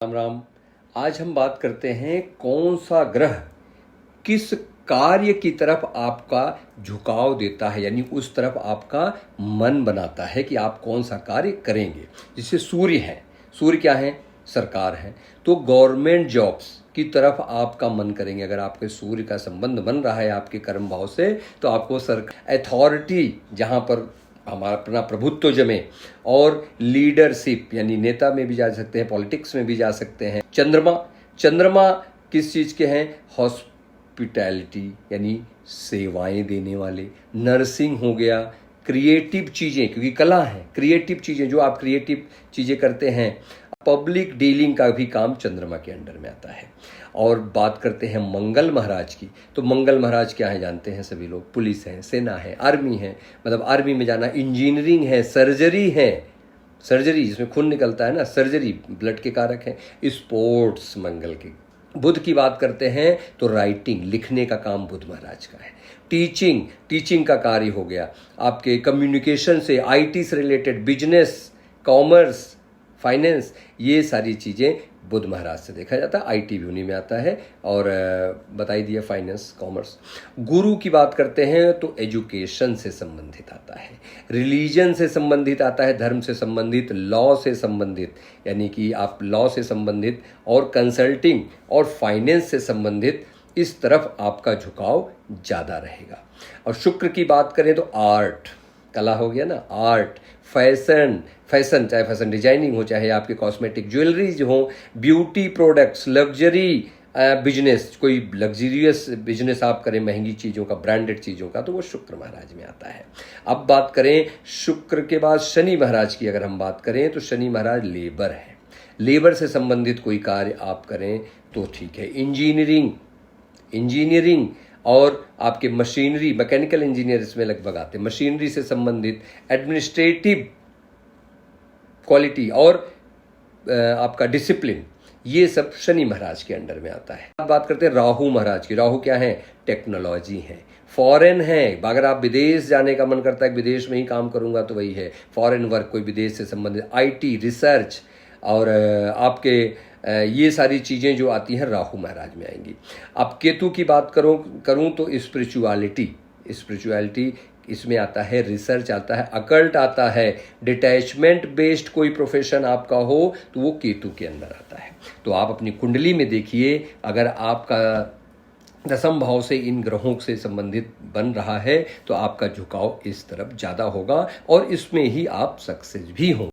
राम राम। आज हम बात करते हैं कौन सा ग्रह किस कार्य की तरफ आपका झुकाव देता है, यानी उस तरफ आपका मन बनाता है कि आप कौन सा कार्य करेंगे। जैसे सूर्य है, सूर्य क्या है? सरकार है। तो गवर्नमेंट जॉब्स की तरफ आपका मन करेंगे। अगर आपके सूर्य का संबंध बन रहा है आपके कर्म भाव से, तो आपको सरकार अथॉरिटी, जहाँ पर हमारा अपना प्रभुत्व जमे, और लीडरशिप यानी नेता में भी जा सकते हैं, पॉलिटिक्स में भी जा सकते हैं। चंद्रमा, चंद्रमा किस चीज़ के हैं? हॉस्पिटैलिटी यानी सेवाएं देने वाले। नर्सिंग हो गया, क्रिएटिव चीज़ें, क्योंकि कला है, क्रिएटिव चीज़ें जो आप क्रिएटिव चीज़ें करते हैं। पब्लिक डीलिंग का भी काम चंद्रमा के अंडर में आता है। और बात करते हैं मंगल महाराज की, तो मंगल महाराज क्या है जानते हैं सभी लोग? पुलिस है, सेना है, आर्मी है, मतलब आर्मी में जाना, इंजीनियरिंग है, सर्जरी है, सर्जरी जिसमें खून निकलता है ना, सर्जरी ब्लड के कारक है। स्पोर्ट्स मंगल के। बुध की बात करते हैं तो राइटिंग, लिखने का काम बुध महाराज का है। टीचिंग, टीचिंग का कार्य हो गया आपके कम्युनिकेशन से, आईटी से रिलेटेड, बिजनेस, कॉमर्स, फाइनेंस, ये सारी चीज़ें बुध महाराज से देखा जाता है। आईटी भी उन्हीं में आता है, और बता ही दिया फाइनेंस, कॉमर्स। गुरु की बात करते हैं तो एजुकेशन से संबंधित आता है, रिलीजन से संबंधित आता है, धर्म से संबंधित, लॉ से संबंधित, यानी कि आप लॉ से संबंधित, और कंसल्टिंग और फाइनेंस से संबंधित, इस तरफ आपका झुकाव ज़्यादा रहेगा। और शुक्र की बात करें तो आर्ट, कला हो गया ना, आर्ट, फैशन, फैशन चाहे फैशन डिजाइनिंग हो, चाहे आपके कॉस्मेटिक ज्वेलरीज हो, ब्यूटी प्रोडक्ट्स, लग्जरी बिजनेस, कोई लग्जरियस बिजनेस आप करें, महंगी चीज़ों का, ब्रांडेड चीज़ों का, तो वो शुक्र महाराज में आता है। अब बात करें शुक्र के बाद शनि महाराज की, अगर हम बात करें तो शनि महाराज लेबर है। लेबर से संबंधित कोई कार्य आप करें तो ठीक है। इंजीनियरिंग, इंजीनियरिंग और आपके मशीनरी, मैकेनिकल इंजीनियर इसमें लगभग आते हैं, मशीनरी से संबंधित, एडमिनिस्ट्रेटिव क्वालिटी और आपका डिसिप्लिन, ये सब शनि महाराज के अंडर में आता है। अब बात करते हैं राहु महाराज की। राहु क्या है? टेक्नोलॉजी है, फॉरेन है। अगर आप विदेश जाने का मन करता है, विदेश में ही काम करूंगा, तो वही है फॉरेन वर्क, कोई विदेश से संबंधित, आईटी, रिसर्च, और आपके ये सारी चीज़ें जो आती हैं राहु महाराज में आएंगी। अब केतु की बात करूं तो स्पिरिचुअलिटी, स्पिरिचुअलिटी इसमें आता है, रिसर्च आता है, अकल्ट आता है, डिटैचमेंट बेस्ड कोई प्रोफेशन आपका हो तो वो केतु के अंदर आता है। तो आप अपनी कुंडली में देखिए, अगर आपका दसम भाव से इन ग्रहों से संबंधित बन रहा है तो आपका झुकाव इस तरफ ज़्यादा होगा, और इसमें ही आप सक्सेस भी होंगे।